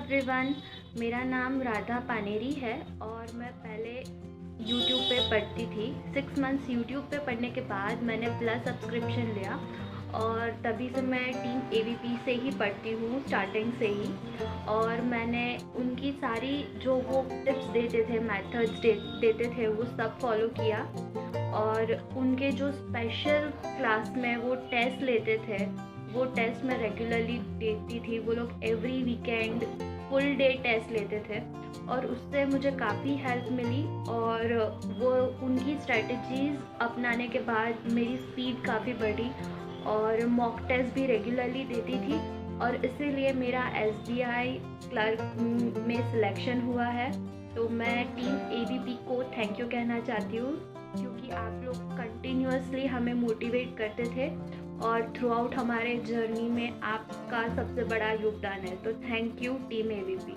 Everyone, मेरा नाम राधा पानेरी है और मैं पहले यूट्यूब पे पढ़ती थी। 6 मंथ्स यूट्यूब पे पढ़ने के बाद मैंने प्लस सब्सक्रिप्शन लिया और तभी से मैं टीम एवीपी से ही पढ़ती हूँ, स्टार्टिंग से ही। और मैंने उनकी सारी जो वो टिप्स देते थे, मेथड्स देते थे, वो सब फॉलो किया। और उनके जो स्पेशल क्लास में वो टेस्ट लेते थे, वो टेस्ट मैं रेगुलरली देती थी। वो लोग every weekend full day test लेते थे और उससे मुझे काफ़ी हेल्प मिली। और वो उनकी स्ट्रेटजीज़ अपनाने के बाद मेरी स्पीड काफ़ी बढ़ी और मॉक टेस्ट भी रेगुलरली देती थी और इसीलिए मेरा एसबीआई क्लर्क में सिलेक्शन हुआ है। तो मैं टीम एबीपी को थैंक यू कहना चाहती हूँ, क्योंकि आप लोग कंटिन्यूअसली हमें मोटिवेट करते थे और थ्रू आउट हमारे जर्नी में आपका सबसे बड़ा योगदान है। तो थैंक यू टीम एबीपी।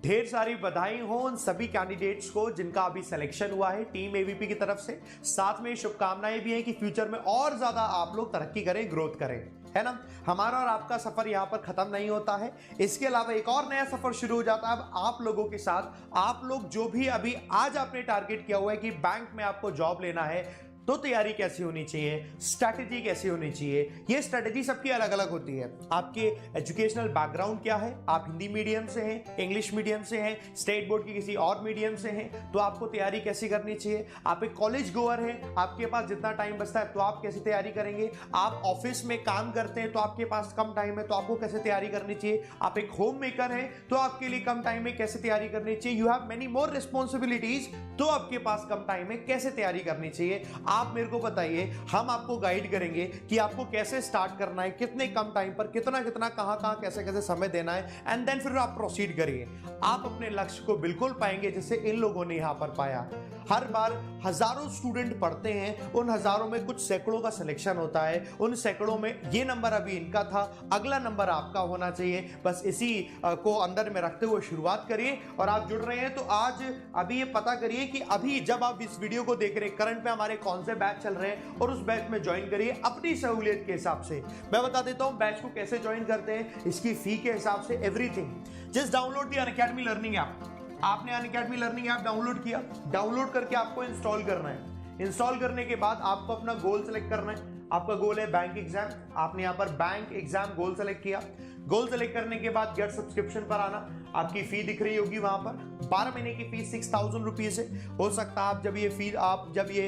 ढेर सारी बधाई हो उन सभी कैंडिडेट्स को जिनका अभी सिलेक्शन हुआ है टीम एवीपी की तरफ से। साथ में शुभकामनाएं भी हैं कि फ्यूचर में और ज्यादा आप लोग तरक्की करें, ग्रोथ करें, है ना। हमारा और आपका सफर यहाँ पर खत्म नहीं होता है, इसके अलावा एक और नया सफर शुरू हो जाता है अब आप लोगों के साथ। आप लोग जो भी अभी आज आपने टारगेट किया हुआ है कि बैंक में आपको जॉब लेना है, तो तैयारी कैसी होनी चाहिए, स्ट्रैटेजी कैसी होनी चाहिए, ये स्ट्रैटेजी सबकी अलग अलग होती है। आपके एजुकेशनल बैकग्राउंड क्या है, आप हिंदी मीडियम से हैं, इंग्लिश मीडियम से हैं, स्टेट बोर्ड की किसी और मीडियम से हैं, तो आपको तैयारी कैसी करनी चाहिए। आप एक कॉलेज गोअर हैं, आपके पास जितना टाइम बचता है तो आप कैसी तैयारी करेंगे। आप ऑफिस में काम करते हैं तो आपके पास कम टाइम है, तो आपको कैसे तैयारी करनी चाहिए। आप एक होम मेकर हैं तो आपके लिए कम टाइम में कैसे तैयारी करनी चाहिए। You have many more responsibilities, तो आपके पास कम टाइम में कैसे तैयारी करनी चाहिए। आप मेरे को बताइए, हम आपको गाइड करेंगे कि आपको कैसे स्टार्ट करना है, कितने कम टाइम पर कितना कितना कहां कैसे कैसे समय देना है, एंड देन फिर आप प्रोसीड करिए। आप अपने लक्ष्य को बिल्कुल पाएंगे जैसे इन लोगों ने यहां पर पाया। हर बार हजारों स्टूडेंट पढ़ते हैं, उन हजारों में कुछ सैकड़ों का सिलेक्शन होता है। उन सैकड़ों में ये नंबर अभी इनका था, अगला नंबर आपका होना चाहिए। बस इसी को अंदर में रखते हुए शुरुआत करिए। और आप जुड़ रहे हैं तो आज अभी ये पता करिए कि अभी जब आप इस वीडियो को देख रहे हैं, करंट में हमारे कौन से बैच चल रहे हैं और उस बैच में ज्वाइन करिए अपनी सहूलियत के हिसाब से। मैं बता देता हूं बैच को कैसे ज्वाइन करते हैं, इसकी फी के हिसाब से, everything. Just download the Unacademy learning app. आपने अनअकैडमी लर्निंग ऐप डाउनलोड किया, डाउनलोड करके आपको इंस्टॉल करना है। इंस्टॉल करने के बाद आपको अपना गोल सेलेक्ट करना है। आपका गोल है बैंक एग्जाम, आपने यहां पर बैंक एग्जाम गोल सेलेक्ट किया। गोल सेलेक्ट करने के बाद गेट सब्सक्रिप्शन पर आना। आपकी फी दिख रही होगी वहां पर, 12 महीने की फीस 6000 रुपीज है। हो सकता है आप जब ये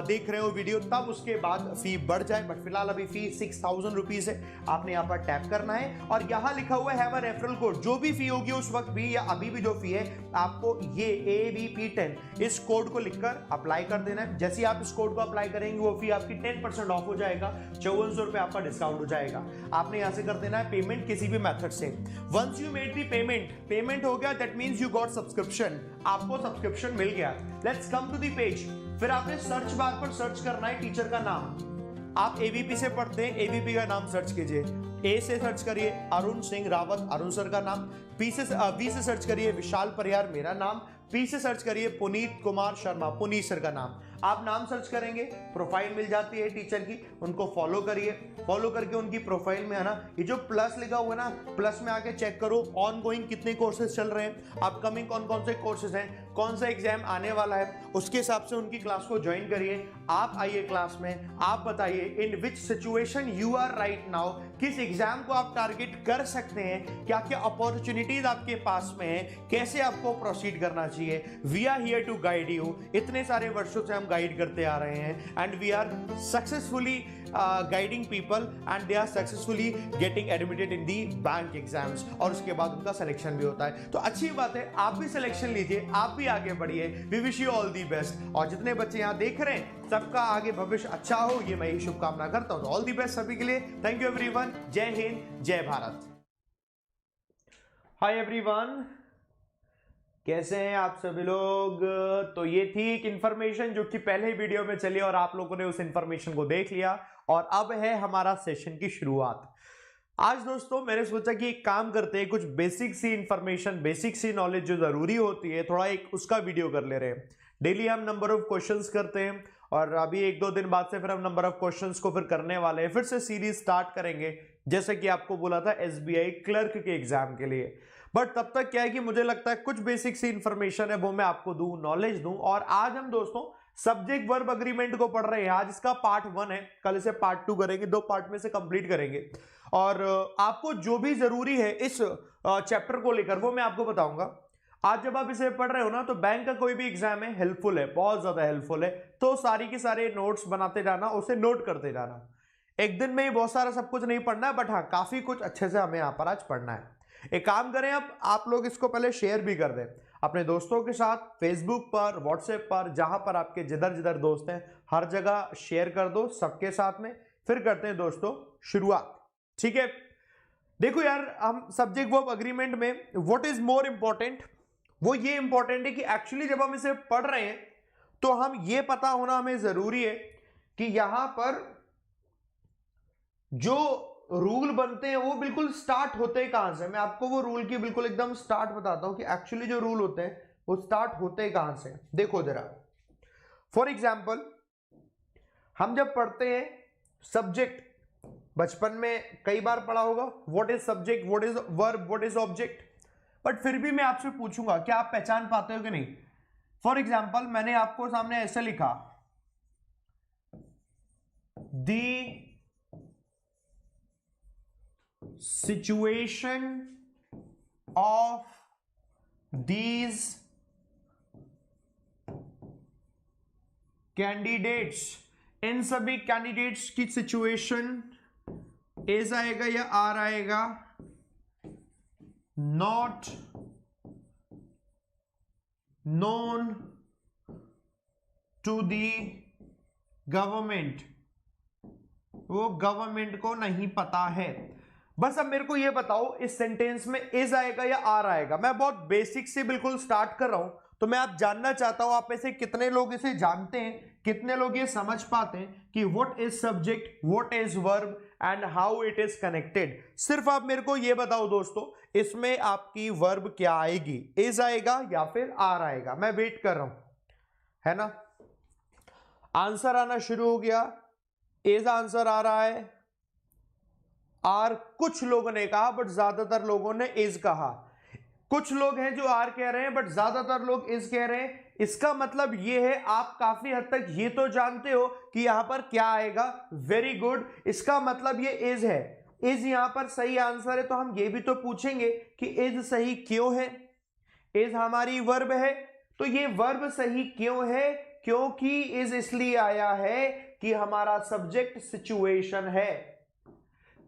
देख रहे हो वीडियो तब उसके बाद फी बढ़ जाए, बट फिलहाल अभी फी 6000 रुपीज है। आपने यहाँ पर टैप करना है और यहाँ लिखा हुआ है अ रेफरल कोड। जो भी फी होगी उस वक्त भी या अभी भी जो फी है, आपको ये AVP10 इस कोड को लिखकर अप्लाई कर देना है। जैसे आप इस कोड को अप्लाई करेंगे वो फी आपकी 10% ऑफ हो जाएगा, 5400 रुपए आपका डिस्काउंट हो जाएगा। आपने यहाँ से कर देना है पेमेंट किसी भी मेथड से। Once you made the payment हो गया, that means you got subscription, आपको सब्सक्रिप्शन मिल गया। Let's come to the page. फिर आपने सर्च बार पर सर्च करना है टीचर का नाम। आप एवीपी से पढ़ते हैं, एवीपी का नाम सर्च कीजिए। ए से सर्च करिए अरुण सिंह रावत, अरुण सर का नाम। बी से सर्च करिए विशाल परियार, मेरा नाम। पी से सर्च करिए पुनीत कुमार शर्मा, पुनीत सर का नाम। आप नाम सर्च करेंगे, प्रोफाइल मिल जाती है टीचर की, उनको फॉलो करिए। फॉलो करके उनकी प्रोफाइल में है ना ये जो प्लस लिखा हुआ है ना, प्लस में आके चेक करो ऑन गोइंग कितने कोर्सेज चल रहे हैं, अपकमिंग कौन कौन से कोर्सेज हैं, कौन सा एग्जाम आने वाला है, उसके हिसाब से उनकी क्लास को ज्वाइन करिए। आप आइए क्लास में, आप बताइए in which situation you are right now, किस एग्जाम को आप टारगेट कर सकते हैं, क्या क्या अपॉर्चुनिटीज आपके पास में है, कैसे आपको प्रोसीड करना चाहिए। We are here to guide you. इतने सारे वर्षों से हम गाइड करते आ रहे हैं and we are successfully guiding people and they are successfully getting admitted in the bank exams, और उसके बाद उनका सिलेक्शन भी होता है। तो अच्छी बात है, आप भी सिलेक्शन लीजिए, आप भी आगे बढ़िए। We wish you all the best. और जितने बच्चे यहाँ देख रहे हैं सबका आगे भविष्य अच्छा हो, ये मैं ही शुभकामना करता हूँ। ऑल दी बेस्ट सभी के लिए। Thank you everyone. जय हिंद, जय भारत। हाय एवरीवन, कैसे हैं आप सभी लोग। तो ये थी एक इंफॉर्मेशन जो कि पहले वीडियो में चली और आप लोगों ने उस इंफॉर्मेशन को देख लिया, और अब है हमारा सेशन की शुरुआत। आज दोस्तों मैंने सोचा कि एक काम करते हैं, कुछ बेसिक सी इंफॉर्मेशन, बेसिक सी नॉलेज जो जरूरी होती है, थोड़ा एक उसका वीडियो कर ले रहे हैं। डेली हम नंबर ऑफ क्वेश्चंस करते हैं और अभी 1-2 दिन बाद से फिर हम नंबर ऑफ क्वेश्चंस को फिर करने वाले हैं, फिर से सीरीज स्टार्ट करेंगे जैसे कि आपको बोला था एसबीआई क्लर्क के एग्जाम के लिए। बट तब तक क्या है कि मुझे लगता है कुछ बेसिक सी इंफॉर्मेशन है वो मैं आपको दूं, नॉलेज दूं। और आज हम दोस्तों सब्जेक्ट वर्ब अग्रीमेंट को पढ़ रहे हैं। आज इसका पार्ट 1 है, कल इसे पार्ट 2 करेंगे, 2 पार्ट में से कंप्लीट करेंगे। और आपको जो भी जरूरी है इस चैप्टर को लेकर वो मैं आपको बताऊंगा। आज जब आप इसे पढ़ रहे हो ना, तो बैंक का कोई भी एग्जाम है, हेल्पफुल है, बहुत ज्यादा हेल्पफुल है। तो सारी के सारे नोट्स बनाते जाना, उसे नोट करते जाना। एक दिन में ही बहुत सारा सब कुछ नहीं पढ़ना है, बट हाँ काफी कुछ अच्छे से हमें यहाँ पर आज पढ़ना है। एक काम करें, अब आप लोग इसको पहले शेयर भी कर दें अपने दोस्तों के साथ, फेसबुक पर, व्हाट्सएप पर, जहां पर आपके जिधर जिधर दोस्त हैं हर जगह शेयर कर दो सबके साथ में। फिर करते हैं दोस्तों शुरुआत, ठीक है। देखो यार, हम सब्जेक्ट वर्ब अग्रीमेंट में व्हाट इज मोर इंपॉर्टेंट, वो ये इंपॉर्टेंट है कि एक्चुअली जब हम इसे पढ़ रहे हैं तो हम ये पता होना हमें जरूरी है कि यहां पर जो रूल बनते हैं वो बिल्कुल स्टार्ट होते कहां से। मैं आपको वो रूल की बिल्कुल एकदम स्टार्ट बताता हूं कि एक्चुअली जो रूल होते हैं वो स्टार्ट होते कहां से। देखो जरा, फॉर एग्जाम्पल हम जब पढ़ते हैं सब्जेक्ट, बचपन में कई बार पढ़ा होगा what is subject, what is verb, what is object. But फिर भी मैं आपसे पूछूंगा क्या आप पहचान पाते हो कि नहीं। फॉर एग्जाम्पल मैंने आपको सामने ऐसे लिखा, दी situation of these candidates, इन सभी कैंडिडेट्स की सिचुएशन इज आएगा या आर आएगा, not known to the government, वो गवर्नमेंट को नहीं पता है। बस अब मेरे को ये बताओ इस सेंटेंस में इज आएगा या आर आएगा। मैं बहुत बेसिक से बिल्कुल स्टार्ट कर रहा हूं, तो मैं आप जानना चाहता हूं आप में से कितने लोग इसे जानते हैं, कितने लोग ये समझ पाते हैं कि what is subject, what is verb and how it is connected. सिर्फ आप मेरे को ये बताओ दोस्तों, इसमें आपकी वर्ब क्या आएगी, इज आएगा या फिर आर आएगा। मैं वेट कर रहा हूं, है ना। आंसर आना शुरू हो गया, इज आंसर आ रहा है, आर कुछ लोगों ने कहा बट ज्यादातर लोगों ने इज कहा। कुछ लोग हैं जो आर कह रहे हैं बट ज्यादातर लोग इज कह रहे हैं। इसका मतलब ये है आप काफी हद तक ये तो जानते हो कि यहां पर क्या आएगा। वेरी गुड, इसका मतलब ये इज है, इज यहां पर सही आंसर है। तो हम ये भी तो पूछेंगे कि इज सही क्यों है। इज हमारी वर्ब है, तो ये वर्ब सही क्यों है, क्योंकि इज इसलिए आया है कि हमारा सब्जेक्ट सिचुएशन है।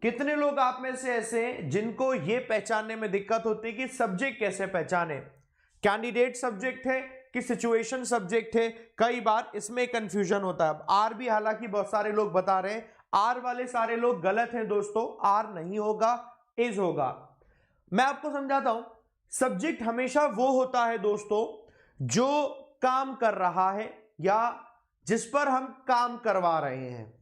कितने लोग आप में से ऐसे हैं जिनको ये पहचानने में दिक्कत होती है कि सब्जेक्ट कैसे पहचाने, कैंडिडेट सब्जेक्ट है कि सिचुएशन सब्जेक्ट है। कई बार इसमें कंफ्यूजन होता है। अब आर भी हालांकि बहुत सारे लोग बता रहे हैं, आर वाले सारे लोग गलत हैं दोस्तों, आर नहीं होगा, इज होगा। मैं आपको समझाता हूं, सब्जेक्ट हमेशा वो होता है दोस्तों जो काम कर रहा है या जिस पर हम काम करवा रहे हैं।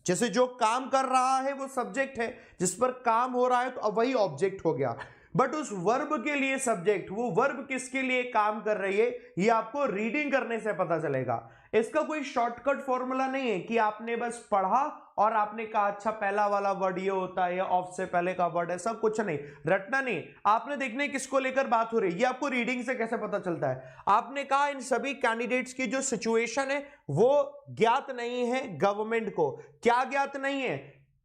जैसे जो काम कर रहा है वो सब्जेक्ट है, जिस पर काम हो रहा है तो अब वही ऑब्जेक्ट हो गया। बट उस वर्ब के लिए सब्जेक्ट, वो वर्ब किसके लिए काम कर रही है, ये आपको रीडिंग करने से पता चलेगा। इसका कोई शॉर्टकट फॉर्मूला नहीं है कि आपने बस पढ़ा और आपने कहा अच्छा पहला वाला वर्ड ये होता है या ऑफ से पहले का वर्ड, ऐसा कुछ नहीं, रटना नहीं। आपने देखने किसको लेकर बात हो रही है, ये आपको रीडिंग से कैसे पता चलता है। आपने कहा इन सभी कैंडिडेट्स की जो सिचुएशन है वो ज्ञात नहीं है गवर्नमेंट को। क्या ज्ञात नहीं है,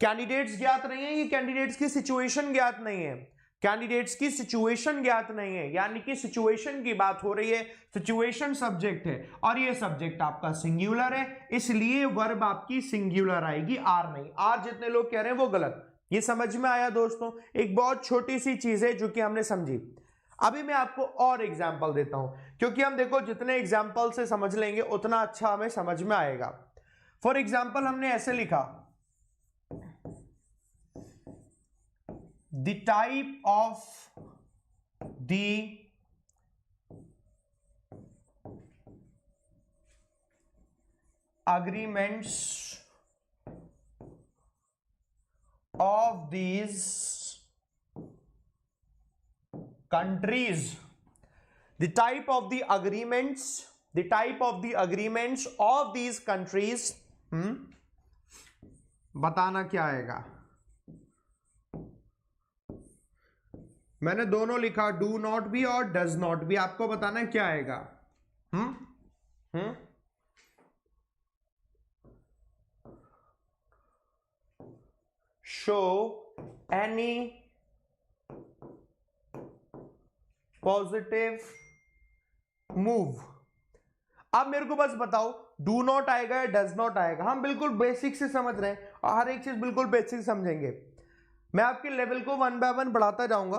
कैंडिडेट्स ज्ञात नहीं है, ये कैंडिडेट्स की सिचुएशन ज्ञात नहीं है। कैंडिडेट्स की सिचुएशन ज्ञात नहीं है, यानी कि सिचुएशन की बात हो रही है, सिचुएशन सब्जेक्ट है और ये सब्जेक्ट आपका सिंगुलर है, इसलिए वर्ब आपकी सिंगुलर आएगी, आर नहीं। आर जितने लोग कह रहे हैं वो गलत। ये समझ में आया दोस्तों, एक बहुत छोटी सी चीज है जो कि हमने समझी। अभी मैं आपको और एग्जाम्पल देता हूं, क्योंकि हम देखो जितने एग्जाम्पल से समझ लेंगे उतना अच्छा हमें समझ में आएगा। फॉर एग्जाम्पल हमने ऐसे लिखा, the type of the agreements of these countries, the type of the agreements, the type of the agreements of these countries, बताना क्या आएगा, मैंने दोनों लिखा, डू नॉट बी और डज नॉट बी, आपको बताना है क्या आएगा। हम्म शो एनी पॉजिटिव मूव। अब मेरे को बस बताओ डू नॉट आएगा या डज नॉट आएगा। हम बिल्कुल बेसिक से समझ रहे हैं और हर एक चीज बिल्कुल बेसिक समझेंगे। मैं आपके लेवल को 1 बाय 1 बढ़ाता जाऊंगा।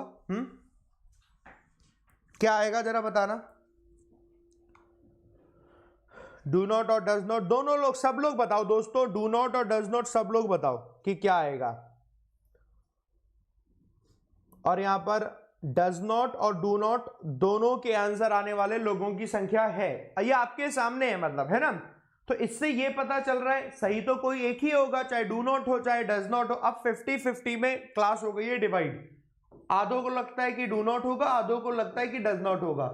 क्या आएगा जरा बताना। डू नॉट और डज नॉट दोनों लोग, सब लोग बताओ दोस्तों, डू नॉट और डज नॉट सब लोग बताओ कि क्या आएगा। और यहां पर डज नॉट और डू नॉट दोनों के आंसर आने वाले लोगों की संख्या है, ये आपके सामने है, मतलब है ना। तो इससे ये पता चल रहा है सही तो कोई एक ही होगा, चाहे डू नॉट हो चाहे डज नॉट हो। अब 50-50 में क्लास हो गई है डिवाइड। आधों को लगता है कि डू नॉट होगा, आधों को लगता है कि डज नॉट होगा।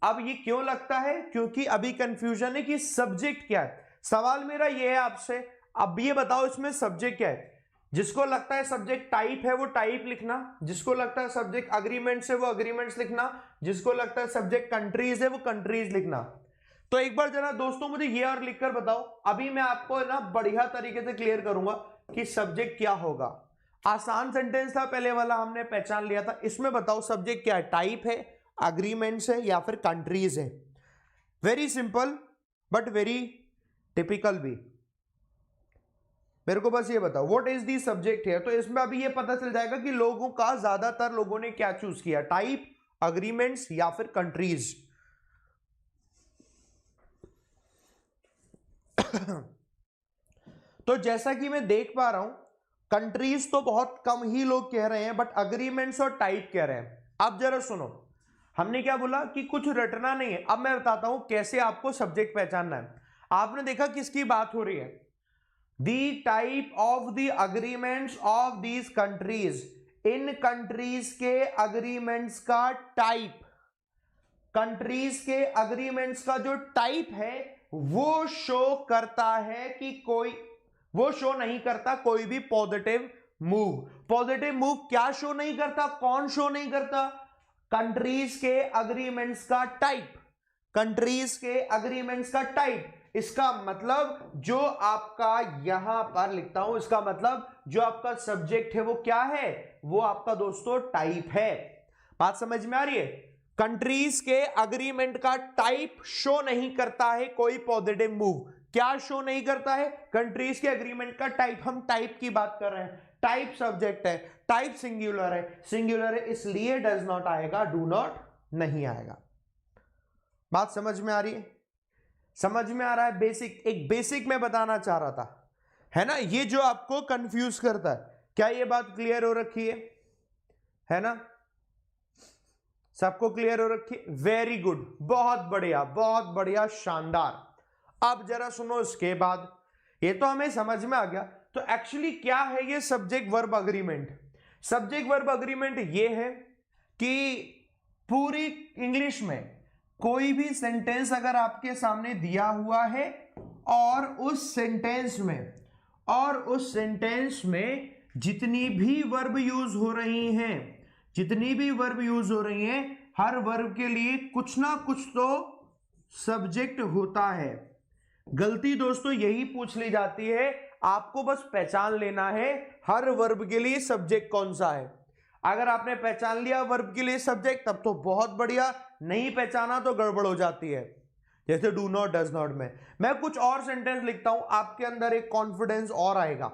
अब ये क्यों लगता है? क्योंकि अभी कंफ्यूजन है कि सब्जेक्ट क्या है। सवाल मेरा ये है आपसे, अब ये बताओ इसमें सब्जेक्ट क्या है। जिसको लगता है सब्जेक्ट टाइप है वो टाइप लिखना, जिसको लगता है सब्जेक्ट अग्रीमेंट्स है वो अग्रीमेंट्स लिखना, जिसको लगता है सब्जेक्ट कंट्रीज है वो कंट्रीज लिखना। तो एक बार जरा दोस्तों मुझे ये और लिखकर बताओ। अभी मैं आपको ना बढ़िया तरीके से क्लियर करूंगा कि सब्जेक्ट क्या होगा। आसान सेंटेंस था पहले वाला, हमने पहचान लिया था। इसमें बताओ सब्जेक्ट क्या है, टाइप है, अग्रीमेंट्स है या फिर कंट्रीज है। Very simple but very typical भी। मेरे को बस ये बताओ व्हाट इज दी सब्जेक्ट है। तो इसमें अभी ये पता चल जाएगा कि लोगों का, ज्यादातर लोगों ने क्या चूज किया, टाइप, अग्रीमेंट्स या फिर कंट्रीज। तो जैसा कि मैं देख पा रहा हूं कंट्रीज तो बहुत कम ही लोग कह रहे हैं, बट अग्रीमेंट्स और टाइप कह रहे हैं। अब जरा सुनो, हमने क्या बोला कि कुछ रटना नहीं है। अब मैं बताता हूं कैसे आपको सब्जेक्ट पहचानना है। आपने देखा किसकी बात हो रही है, the type of the agreements of these countries. इन कंट्रीज के अग्रीमेंट्स का टाइप, कंट्रीज के अग्रीमेंट्स का जो टाइप है वो शो करता है कि कोई, वो शो नहीं करता कोई भी पॉजिटिव मूव। पॉजिटिव मूव क्या शो नहीं करता, कौन शो नहीं करता, कंट्रीज के अग्रीमेंट्स का टाइप, कंट्रीज के अग्रीमेंट्स का टाइप। इसका मतलब जो आपका यहां पर लिखता हूं, इसका मतलब जो आपका सब्जेक्ट है वो क्या है, वो आपका दोस्तों टाइप है। बात समझ में आ रही है? कंट्रीज के अग्रीमेंट का टाइप शो नहीं करता है कोई पॉजिटिव मूव। क्या शो नहीं करता है? कंट्रीज के अग्रीमेंट का टाइप। हम टाइप की बात कर रहे हैं, टाइप सब्जेक्ट है, टाइप सिंगुलर है, सिंगुलर है इसलिए डज नॉट आएगा, डू नॉट नहीं आएगा। बात समझ में आ रही है? समझ में आ रहा है? बेसिक, एक बेसिक मैं बताना चाह रहा था, है ना, ये जो आपको कंफ्यूज करता है। क्या ये बात क्लियर हो रखी है ना? सबको क्लियर हो रखी है? वेरी गुड, बहुत बढ़िया, बहुत बढ़िया, शानदार। अब जरा सुनो, इसके बाद ये तो हमें समझ में आ गया। तो एक्चुअली क्या है ये subject verb agreement? Subject verb agreement ये है कि पूरी इंग्लिश में कोई भी सेंटेंस अगर आपके सामने दिया हुआ है और उस सेंटेंस में जितनी भी वर्ब यूज हो रही हैं, जितनी भी वर्ब यूज हो रही हैं, हर वर्ब के लिए कुछ ना कुछ तो सब्जेक्ट होता है। गलती दोस्तों यही पूछ ली जाती है, आपको बस पहचान लेना है हर वर्ब के लिए सब्जेक्ट कौन सा है। अगर आपने पहचान लिया वर्ब के लिए सब्जेक्ट तब तो बहुत बढ़िया, नहीं पहचाना तो गड़बड़ हो जाती है। जैसे डू नॉट, डज नॉट में मैं कुछ और सेंटेंस लिखता हूं, आपके अंदर एक कॉन्फिडेंस और आएगा।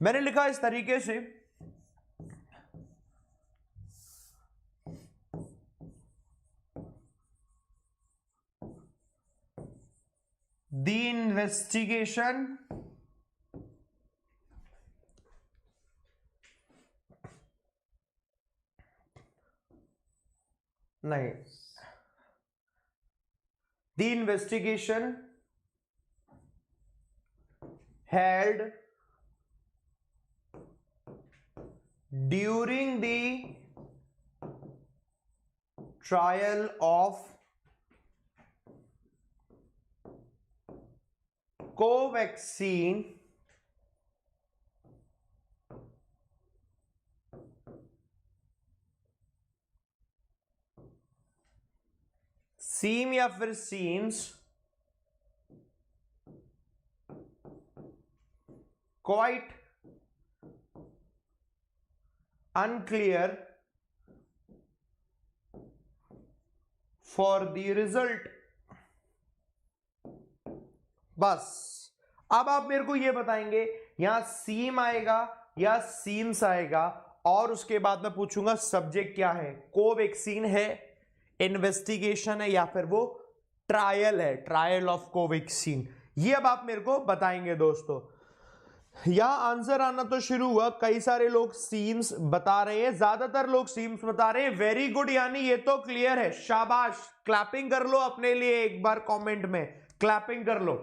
मैंने लिखा इस तरीके से, द इन्वेस्टिगेशन नहीं, the investigation held during the trial of Covaxin सीम या फिर seems quite unclear for the result. बस अब आप मेरे को यह बताएंगे यहां सीम आएगा या सीम्स आएगा, और उसके बाद मैं पूछूंगा सब्जेक्ट क्या है, कोवैक्सीन है, इन्वेस्टिगेशन है, या फिर वो ट्रायल है, ट्रायल ऑफ कोवैक्सीन। ये अब आप मेरे को बताएंगे दोस्तों। यहां आंसर आना तो शुरू हुआ, कई सारे लोग सीम्स बता रहे हैं, ज्यादातर लोग सीम्स बता रहे हैं। वेरी गुड, यानी ये तो क्लियर है, शाबाश, क्लैपिंग कर लो अपने लिए एक बार, कमेंट में क्लैपिंग कर लो।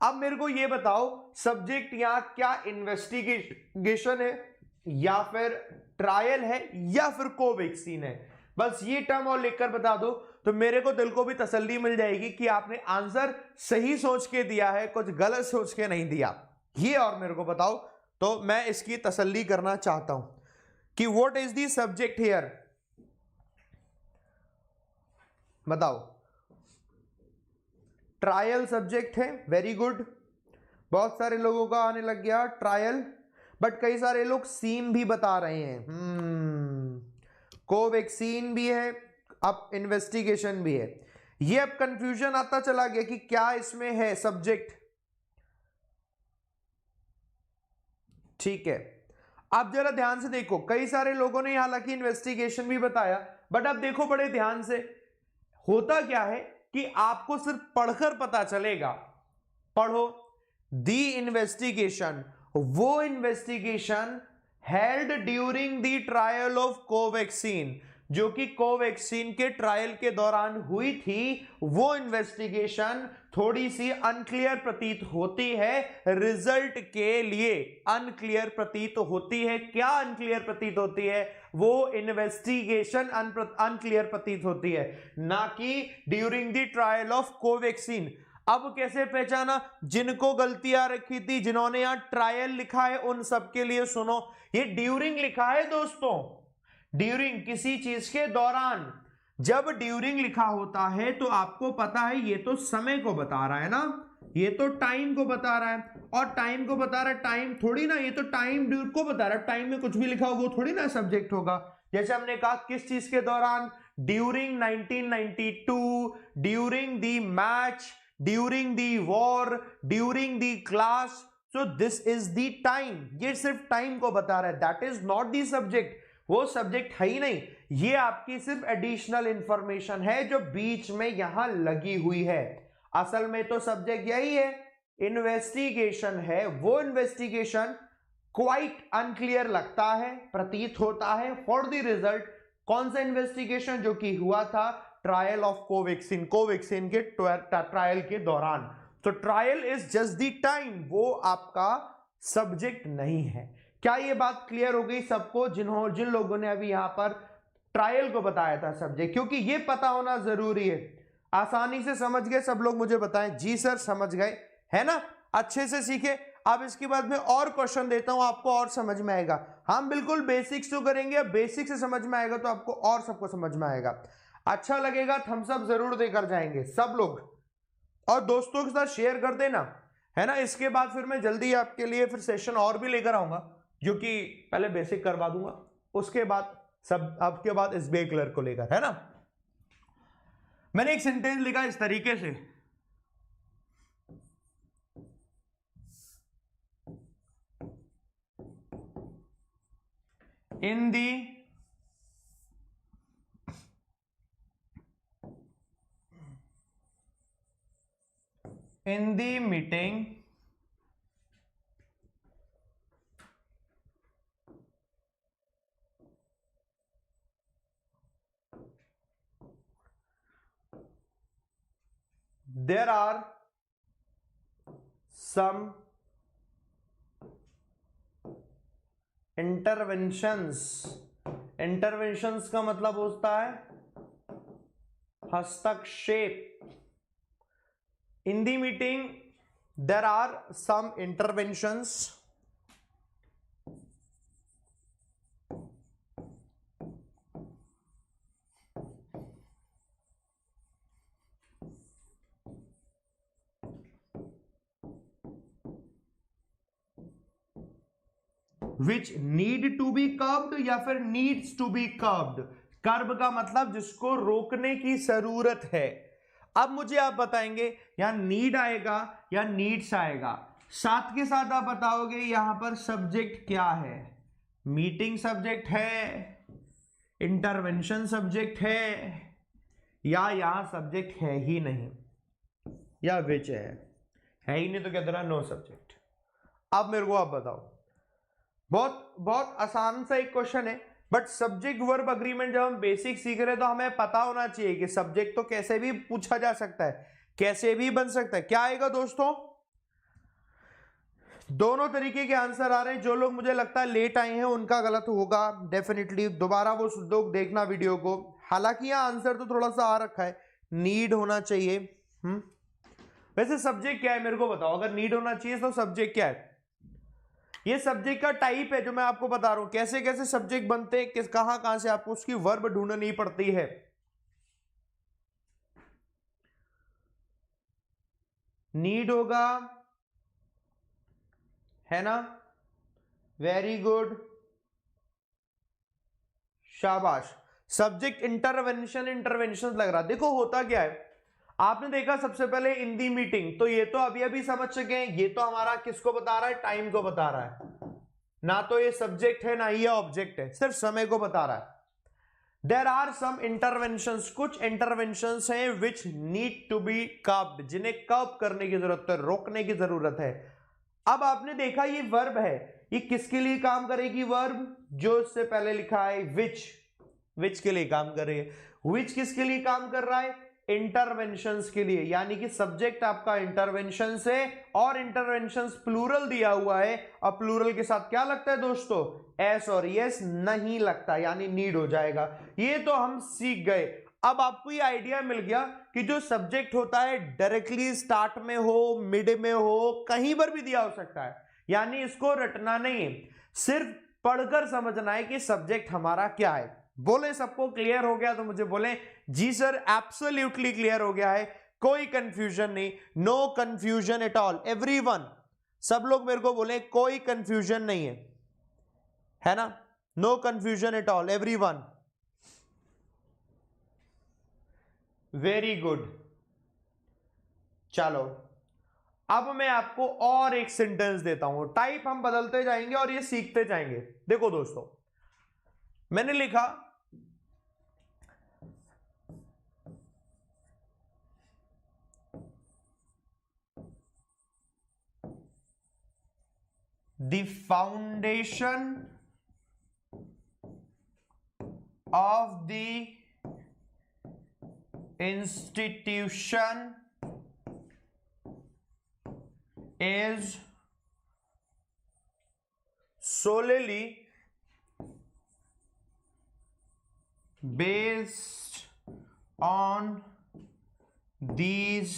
अब मेरे को ये बताओ सब्जेक्ट यहां क्या इन्वेस्टिगेशन है या फिर ट्रायल है या फिर कोवैक्सीन है, बस ये टर्म और लिखकर बता दो तो मेरे को दिल को भी तसल्ली मिल जाएगी कि आपने आंसर सही सोच के दिया है, कुछ गलत सोच के नहीं दिया। ये और मेरे को बताओ तो मैं इसकी तसल्ली करना चाहता हूं कि what is the subject here, बताओ। ट्रायल सब्जेक्ट है, वेरी गुड, बहुत सारे लोगों का आने लग गया ट्रायल, बट कई सारे लोग सीम भी बता रहे हैं, कोवैक्सीन भी है, अब इन्वेस्टिगेशन भी है। ये अब कंफ्यूजन आता चला गया कि क्या इसमें है सब्जेक्ट। ठीक है, अब जरा ध्यान से देखो, कई सारे लोगों ने हालांकि इन्वेस्टिगेशन भी बताया, बट अब देखो बड़े ध्यान से, होता क्या है कि आपको सिर्फ पढ़कर पता चलेगा, पढ़ो दी इन्वेस्टिगेशन, वो investigation held during the trial of Covaxin, जो कि कोवैक्सीन के ट्रायल के दौरान हुई थी, वो इन्वेस्टिगेशन थोड़ी सी अनक्लियर प्रतीत होती है रिजल्ट के लिए, अनक्लियर प्रतीत होती है। क्या अनक्लियर प्रतीत होती है? वो इन्वेस्टिगेशन अनक्लियर प्रतीत होती है, ना कि during the trial of Covaxin. अब कैसे पहचाना? जिनको गलतियां रखी थी, जिन्होंने यहां ट्रायल लिखा है, उन सबके लिए सुनो, ये ड्यूरिंग लिखा है दोस्तों, ड्यूरिंग किसी चीज के दौरान। जब ड्यूरिंग लिखा होता है तो आपको पता है ये तो समय को बता रहा है ना, ये तो टाइम को बता रहा है, और टाइम को बता रहा है, टाइम थोड़ी ना, ये तो टाइम ड्यूर को बता रहा है, टाइम में कुछ भी लिखा होगा वो थोड़ी ना सब्जेक्ट होगा। जैसे हमने कहा किस चीज के दौरान, during 1992, during the match, during the war, during the class, so this is the time, ये सिर्फ टाइम को बता रहा है, that is not the subject, वो सब्जेक्ट है ही नहीं, ये आपकी सिर्फ एडिशनल इंफॉर्मेशन है जो बीच में यहां लगी हुई है। असल में तो सब्जेक्ट यही है, इन्वेस्टिगेशन है, वो इन्वेस्टिगेशन क्वाइट अनक्लियर लगता है, प्रतीत होता है फॉर द रिजल्ट। कौन सा इन्वेस्टिगेशन? जो कि हुआ था ट्रायल ऑफ कोवैक्सीन, कोवैक्सीन के ट्रायल के दौरान। तो trial is just the time, वो आपका सब्जेक्ट नहीं है। क्या ये बात क्लियर हो गई सबको, जिन लोगों ने अभी यहां पर ट्रायल को बताया था सब्जेक्ट? क्योंकि ये पता होना जरूरी है। आसानी से समझ गए सब लोग? मुझे बताएं। जी सर समझ गए, है ना, अच्छे से सीखे। अब इसके बाद में और क्वेश्चन देता हूं, आपको और समझ में आएगा। हम बिल्कुल बेसिक्स तो करेंगे, बेसिक से समझ में आएगा तो आपको और सबको समझ में आएगा। अच्छा लगेगा थम्स अप जरूर देकर जाएंगे सब लोग, और दोस्तों के साथ शेयर कर देना, है ना। इसके बाद फिर मैं जल्दी आपके लिए फिर सेशन और भी लेकर आऊंगा, जो कि पहले बेसिक करवा दूंगा, उसके बाद सब आपके बाद इस बे कलर को लेकर, है ना। मैंने एक सेंटेंस लिखा इस तरीके से, इन दी meeting there are some interventions, interventions का मतलब होता है हस्तक्षेप। in the meeting there are some interventions which need to be curbed या फिर needs to be curbed. Curb का मतलब जिसको रोकने की जरूरत है। अब मुझे आप बताएंगे यहां नीड आएगा या नीड्स आएगा, साथ के साथ आप बताओगे यहां पर सब्जेक्ट क्या है। मीटिंग सब्जेक्ट है, इंटरवेंशन सब्जेक्ट है, या यहां सब्जेक्ट है ही नहीं, या विच है ही नहीं तो क्या देना नो सब्जेक्ट। अब मेरे को आप बताओ, बहुत बहुत आसान सा एक क्वेश्चन है, बट सब्जेक्ट वर्ब अग्रीमेंट जब हम बेसिक सीख रहे हैं तो हमें पता होना चाहिए कि सब्जेक्ट तो कैसे भी पूछा जा सकता है, कैसे भी बन सकता है। क्या आएगा दोस्तों? दोनों तरीके के आंसर आ रहे हैं। जो लोग मुझे लगता है लेट आए हैं उनका गलत होगा डेफिनेटली, दोबारा वो लोग देखना वीडियो को। हालांकि यहां आंसर तो थोड़ा सा आ रखा है, नीड होना चाहिए। वैसे सब्जेक्ट क्या है मेरे को बताओ, अगर नीड होना चाहिए तो सब्जेक्ट क्या है? ये सब्जेक्ट का टाइप है जो मैं आपको बता रहा हूं, कैसे कैसे सब्जेक्ट बनते हैं, किस कहां से आपको उसकी वर्ब ढूंढनी पड़ती है। नीड होगा, है ना? वेरी गुड, शाबाश। सब्जेक्ट इंटरवेंशन लग रहा। देखो होता क्या है, आपने देखा सबसे पहले इन दी मीटिंग, तो ये तो अभी अभी समझ चुके हैं, ये तो हमारा किसको बता रहा है? टाइम को बता रहा है। ना तो ये सब्जेक्ट है ना ये ऑब्जेक्ट है, सिर्फ समय को बता रहा है। देयर आर सम इंटरवेंशंस, कुछ इंटरवेंशंस हैं which need to be curbed, जिन्हें कर्व करने की जरूरत है, रोकने की जरूरत है। अब आपने देखा ये वर्ब है, ये किसके लिए काम करेगी? वर्ब जो इससे पहले लिखा है विच के लिए काम कर रही है। विच किसके लिए काम कर रहा है? इंटरवेंशंस के लिए, यानी कि सब्जेक्ट आपका इंटरवेंशन है और इंटरवेंशंस प्लूरल दिया हुआ है। अब प्लूरल के साथ क्या लगता है दोस्तों? एस और यस नहीं लगता, यानी नीड हो जाएगा। ये तो हम सीख गए। अब आपको ये आइडिया मिल गया कि जो सब्जेक्ट होता है डायरेक्टली स्टार्ट में हो, मिड में हो, कहीं पर भी दिया हो सकता है, यानी इसको रटना नहीं है, सिर्फ पढ़कर समझना है कि सब्जेक्ट हमारा क्या है। बोले सबको क्लियर हो गया तो मुझे बोले जी सर एब्सोल्युटली क्लियर हो गया है, कोई कंफ्यूजन नहीं, no confusion at all everyone. सब लोग मेरे को बोले कोई कंफ्यूजन नहीं है ना? No confusion at all everyone, very good. चलो अब मैं आपको और एक सेंटेंस देता हूं, टाइप हम बदलते जाएंगे और ये सीखते जाएंगे। देखो दोस्तों, मैंने लिखा the foundation of the institution is solely based on these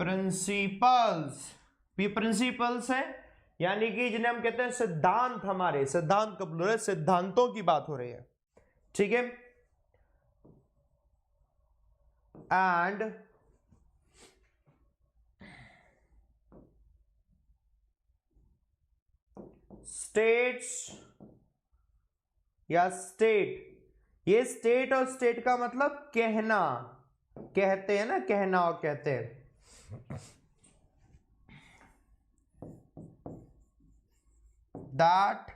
principles। ये प्रिंसिपल्स है, यानी कि जिन्हें हम कहते हैं सिद्धांत, हमारे सिद्धांत का प्लूरल, सिद्धांतों की बात हो रही है, ठीक है। एंड स्टेट्स या स्टेट, ये स्टेट और स्टेट का मतलब कहना, कहते हैं ना, कहना और कहते हैं। that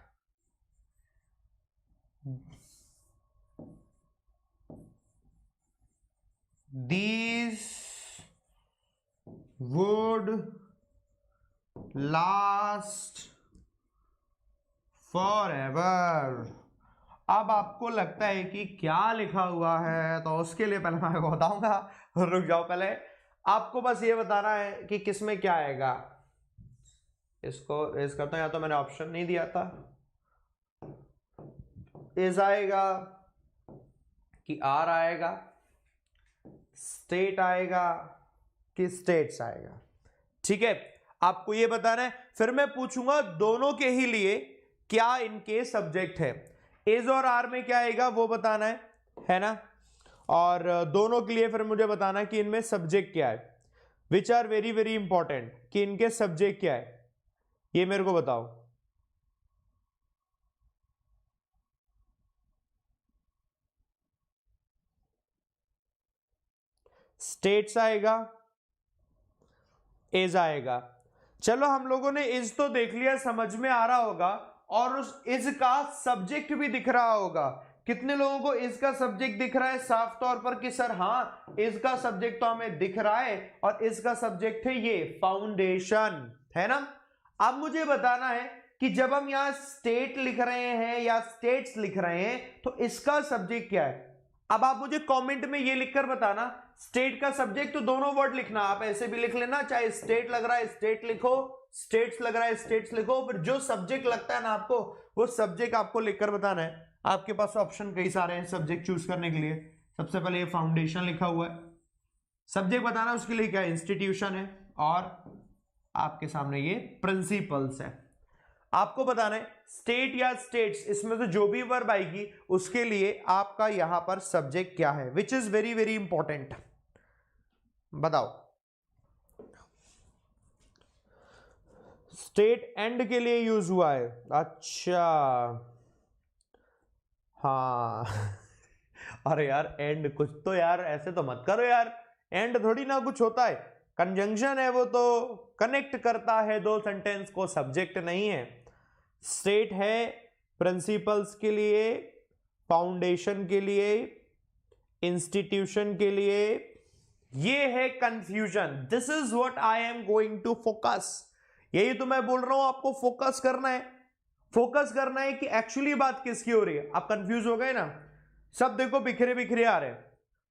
these would last forever। अब आपको लगता है कि क्या लिखा हुआ है, तो उसके लिए पहले मैं आपको बताऊंगा, रुक जाओ। पहले आपको बस ये बताना है कि किसमें क्या आएगा। इसको रेज करता हूं, या तो मैंने ऑप्शन नहीं दिया था, इज आएगा कि आर आएगा, स्टेट आएगा कि स्टेट्स आएगा, ठीक है। आपको ये बताना है, फिर मैं पूछूंगा दोनों के ही लिए क्या इनके सब्जेक्ट है। इज और आर में क्या आएगा वो बताना है ना, और दोनों के लिए फिर मुझे बताना कि इनमें सब्जेक्ट क्या है, which are very very important, कि इनके सब्जेक्ट क्या है। ये मेरे को बताओ। स्टेट्स आएगा, इज आएगा। चलो हम लोगों ने इज तो देख लिया, समझ में आ रहा होगा, और उस इज का सब्जेक्ट भी दिख रहा होगा। कितने लोगों को इज का सब्जेक्ट दिख रहा है साफ तौर पर कि सर हाँ इज का सब्जेक्ट तो हमें दिख रहा है, और इज का सब्जेक्ट है ये फाउंडेशन, है ना। अब मुझे बताना है कि जब हम यहां स्टेट लिख रहे हैं या स्टेट्स लिख रहे हैं तो इसका सब्जेक्ट क्या है। अब आप मुझे कमेंट में ये लिखकर बताना, स्टेट का सब्जेक्ट तो दोनों वर्ड लिखना, आप ऐसे भी लिख लेना, चाहे स्टेट लग रहा है स्टेट लिखो, स्टेट्स लग रहा है स्टेट्स लिखो, फिर जो सब्जेक्ट लगता है ना आपको वो सब्जेक्ट आपको लिखकर बताना है। आपके पास ऑप्शन कई सारे हैं सब्जेक्ट चूज करने के लिए। सबसे पहले ये फाउंडेशन लिखा हुआ है, सब्जेक्ट बताना उसके लिए क्या इंस्टीट्यूशन है, और आपके सामने ये प्रिंसिपल्स है। आपको बताना है स्टेट या स्टेट्स, इसमें से जो भी वर्ब आएगी उसके लिए आपका यहां पर सब्जेक्ट क्या है, which is very very important. बताओ। स्टेट एंड के लिए यूज हुआ है, अच्छा हाँ अरे यार एंड कुछ तो, यार ऐसे तो मत करो यार, एंड थोड़ी ना कुछ होता है, कंजंक्शन है, वो तो कनेक्ट करता है दो सेंटेंस को, सब्जेक्ट नहीं है। स्टेट है प्रिंसिपल्स के लिए, फाउंडेशन के लिए, इंस्टीट्यूशन के लिए। ये है confusion, this is what I am going to focus. यही तो मैं बोल रहा हूं आपको फोकस करना है, फोकस करना है कि एक्चुअली बात किसकी हो रही है। आप कंफ्यूज हो गए ना, सब देखो बिखरे बिखरे आ रहे हैं,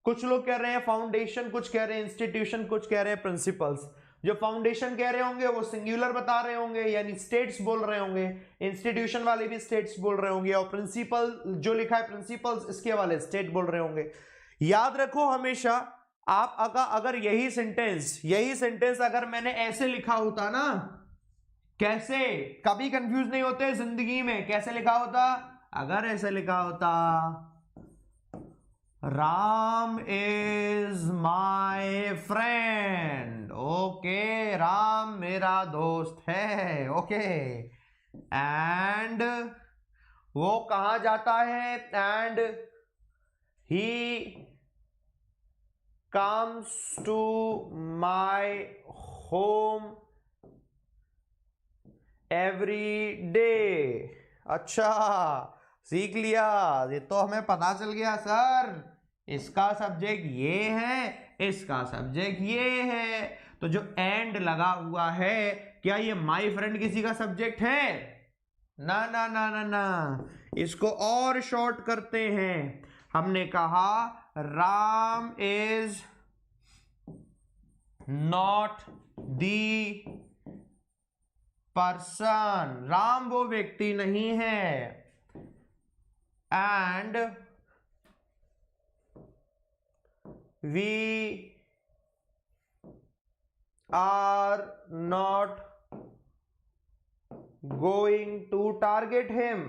कुछ लोग कह रहे हैं फाउंडेशन, कुछ कह रहे हैं इंस्टीट्यूशन, कुछ कह रहे हैं प्रिंसिपल्स। जो फाउंडेशन कह रहे होंगे वो सिंगुलर बता रहे होंगे, यानी स्टेट्स बोल रहे होंगे, इंस्टीट्यूशन वाले भी स्टेट्स बोल रहे होंगे, और प्रिंसिपल जो लिखा है प्रिंसिपल्स इसके वाले स्टेट बोल रहे होंगे। याद रखो हमेशा, आप अगर यही सेंटेंस अगर मैंने ऐसे लिखा होता ना, कैसे, कभी कंफ्यूज नहीं होते जिंदगी में, कैसे लिखा होता, अगर ऐसे लिखा होता Ram is my friend, okay, Ram मेरा दोस्त है, ओके, एंड वो कहां जाता है, and he comes to my home every day. अच्छा सीख लिया, ये तो हमें पता चल गया सर, इसका सब्जेक्ट ये है, इसका सब्जेक्ट ये है। तो जो एंड लगा हुआ है, क्या ये माई फ्रेंड किसी का सब्जेक्ट है? ना ना ना ना ना, इसको और शॉर्ट करते हैं। हमने कहा Ram is not the person, Ram वो व्यक्ति नहीं है, and we are not going to target him,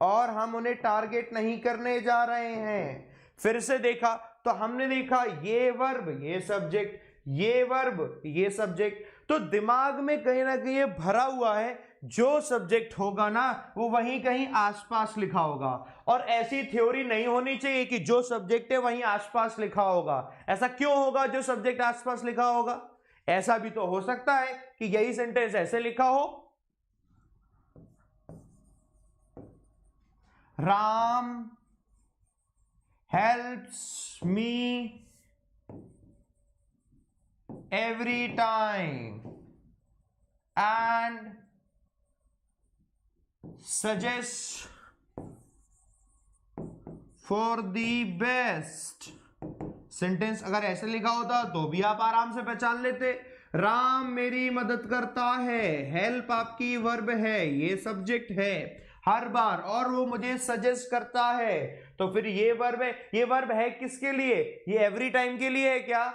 और हम उन्हें टारगेट नहीं करने जा रहे हैं। फिर से देखा तो हमने देखा ये वर्ब ये सब्जेक्ट, ये वर्ब ये सब्जेक्ट, तो दिमाग में कहीं ना कहीं भरा हुआ है जो सब्जेक्ट होगा ना वो वहीं कहीं आसपास लिखा होगा। और ऐसी थ्योरी नहीं होनी चाहिए कि जो सब्जेक्ट है वहीं आसपास लिखा होगा। ऐसा क्यों होगा जो सब्जेक्ट आसपास लिखा होगा? ऐसा भी तो हो सकता है कि यही सेंटेंस ऐसे लिखा हो, Ram helps me every time and suggests for the best। Sentence अगर ऐसे लिखा होता तो भी आप आराम से पहचान लेते, राम मेरी मदद करता है, हेल्प आपकी वर्ब है, ये सब्जेक्ट है हर बार, और वो मुझे सजेस्ट करता है, तो फिर ये वर्ब है। ये वर्ब है किसके लिए? ये एवरी टाइम के लिए है क्या?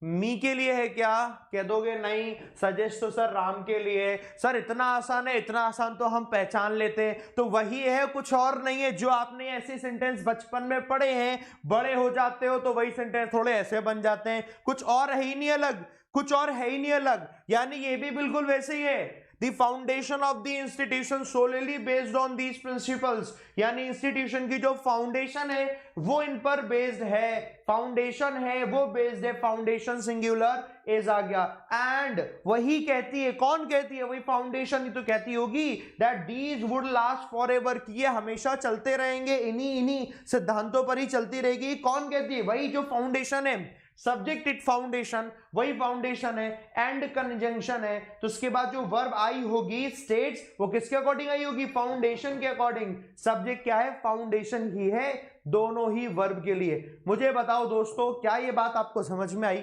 मी के लिए है क्या? कह दोगे नहीं, सजेस्ट तो सर राम के लिए। सर इतना आसान है, इतना आसान तो हम पहचान लेते हैं। तो वही है, कुछ और नहीं है। जो आपने ऐसे सेंटेंस बचपन में पढ़े हैं, बड़े हो जाते हो तो वही सेंटेंस थोड़े ऐसे बन जाते हैं, कुछ और है ही नहीं अलग, कुछ और है ही नहीं अलग। यानी ये भी बिल्कुल वैसे ही है। The foundation of the institution solely based on these principles, यानी इंस्टीट्यूशन की जो फाउंडेशन है वो इन पर बेस्ड है, फाउंडेशन है वो बेस्ड है, फाउंडेशन सिंगुलर एज आ गया। एंड वही कहती है, कौन कहती है, वही फाउंडेशन ही तो कहती होगी that these would last for ever, कि ये हमेशा चलते रहेंगे, इन्हीं सिद्धांतों पर ही चलती रहेगी। कौन कहती है, वही जो फाउंडेशन है, सब्जेक्ट इट फाउंडेशन, वही फाउंडेशन है, एंड कंजंक्शन है, तो उसके बाद जो वर्ब आई होगी स्टेट्स, वो किसके अकॉर्डिंग आई होगी, फाउंडेशन के अकॉर्डिंग। सब्जेक्ट क्या है, फाउंडेशन ही है, दोनों ही वर्ब के लिए। मुझे बताओ दोस्तों, क्या ये बात आपको समझ में आई?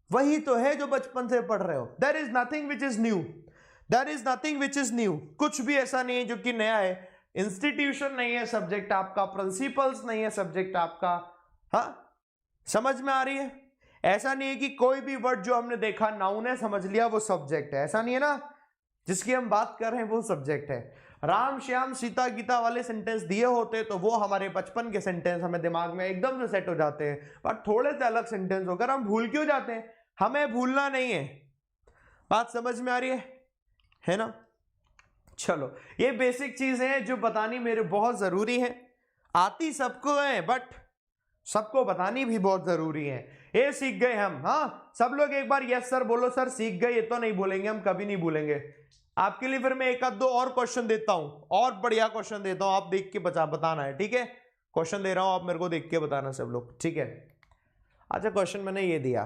वही तो है जो बचपन से पढ़ रहे हो। There is nothing which is new, there is nothing which is new, कुछ भी ऐसा नहीं है जो कि नया है। इंस्टीट्यूशन नहीं है सब्जेक्ट आपका, प्रिंसिपल्स नहीं है सब्जेक्ट आपका। हाँ, समझ में आ रही है? ऐसा नहीं है कि कोई भी वर्ड जो हमने देखा नाउन है समझ लिया वो सब्जेक्ट है, ऐसा नहीं है ना। जिसकी हम बात कर रहे हैं वो सब्जेक्ट है। राम श्याम सीता गीता वाले सेंटेंस दिए होते तो वो हमारे बचपन के सेंटेंस हमें दिमाग में एकदम से सेट हो जाते हैं, पर थोड़े से अलग सेंटेंस होकर हम भूल क्यों जाते हैं? हमें भूलना नहीं है। बात समझ में आ रही है ना? चलो, ये बेसिक चीजें हैं जो बतानी मेरे बहुत जरूरी है। आती सबको है बट सबको बतानी भी बहुत जरूरी है। ये सीख गए हम, हाँ सब लोग एक बार यस सर बोलो। सर सीख गए, ये तो नहीं बोलेंगे हम, कभी नहीं भूलेंगे। आपके लिए फिर मैं एक आध दो और क्वेश्चन देता हूं, और बढ़िया क्वेश्चन देता हूं, आप देख के बताना है, ठीक है? क्वेश्चन दे रहा हूं, आप मेरे को देख के बताना सब लोग, ठीक है? अच्छा, क्वेश्चन मैंने ये दिया,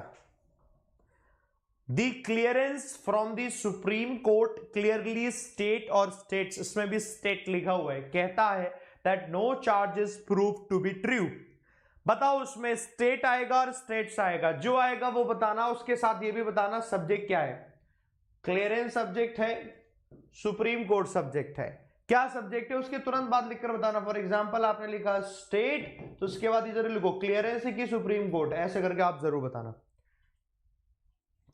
the clearance from the Supreme Court clearly state, और स्टेट्स, इसमें भी स्टेट लिखा हुआ है, कहता है that no charges prove to be true. बताओ उसमें स्टेट आएगा और स्टेट्स आएगा, जो आएगा वो बताना, उसके साथ ये भी बताना सब्जेक्ट क्या है। क्लियरेंस सब्जेक्ट है, सुप्रीम कोर्ट सब्जेक्ट है, क्या सब्जेक्ट है उसके तुरंत बाद लिखकर बताना। फॉर एग्जांपल आपने लिखा स्टेट, तो उसके बाद इधर लिखो क्लियरेंस है कि सुप्रीम कोर्ट, ऐसे करके आप जरूर बताना।